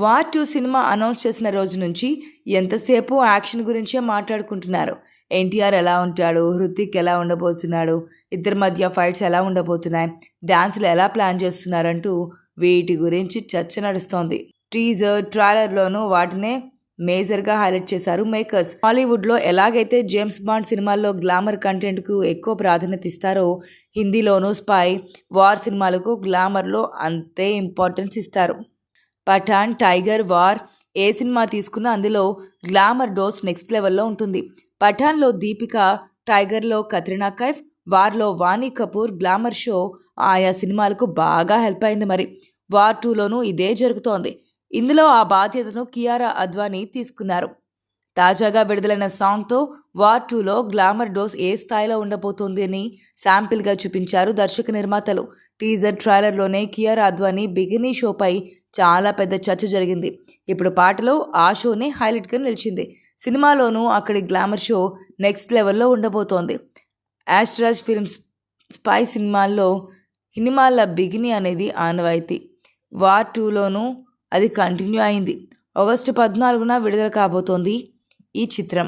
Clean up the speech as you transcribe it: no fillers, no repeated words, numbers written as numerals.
War 2 cinema announce చేసిన రోజు నుంచి ఎంతసేపు యాక్షన్ గురించే మాట్లాడుకుంటున్నారు. ఎన్టీఆర్ ఎలా ఉంటాడు, హృతిక్ ఎలా ఉండబోతున్నాడు, ఇద్దరి మధ్య ఫైట్స్ ఎలా ఉండబోతున్నాయి, డాన్సులు ఎలా ప్లాన్ చేస్తున్నారంటూ వీటి గురించి చర్చ నడుస్తోంది. టీజర్, ట్రైలర్లోనూ వాటినే మేజర్గా హైలైట్ చేశారు మేకర్స్. హాలీవుడ్లో ఎలాగైతే జేమ్స్ బాండ్ సినిమాల్లో గ్లామర్ కంటెంట్కు ఎక్కువ ప్రాధాన్యత ఇస్తారో, హిందీలోనూ స్పై, వార్ సినిమాలకు గ్లామర్లో అంతే ఇంపార్టెన్స్ ఇస్తారు. పఠాన్, టైగర్, వార్ ఏ సినిమా తీసుకున్నా అందులో గ్లామర్ డోస్ నెక్స్ట్ లెవెల్లో ఉంటుంది. పఠాన్లో దీపిక, టైగర్లో కత్రినా కైఫ్, వార్లో వాణి కపూర్ గ్లామర్ షో ఆయా సినిమాలకు బాగా హెల్ప్ అయింది. మరి వార్ 2లోనూ ఇదే జరుగుతోంది. ఇందులో ఆ బాధ్యతను కియారా అద్వానీ తీసుకున్నారు. తాజాగా విడుదలైన సాంగ్తో వార్ 2లో గ్లామర్ డోస్ ఏ స్థాయిలో ఉండబోతోంది అని శాంపిల్గా చూపించారు దర్శక నిర్మాతలు. టీజర్, ట్రైలర్లోనే కియారా అద్వానీ బిగినీ షోపై చాలా పెద్ద చర్చ జరిగింది. ఇప్పుడు పాటలో ఆ షోనే హైలైట్గా నిలిచింది. సినిమాలోనూ అక్కడి గ్లామర్ షో నెక్స్ట్ లెవెల్లో ఉండబోతోంది. యాష్రాజ్ ఫిల్మ్స్ స్పై సినిమాల్లో హినిమాల బిగినీ అనేది ఆనవాయితీ. వార్ 2లోనూ అది కంటిన్యూ అయింది. ఆగస్టు 14న విడుదల కాబోతోంది ఈ చిత్రం.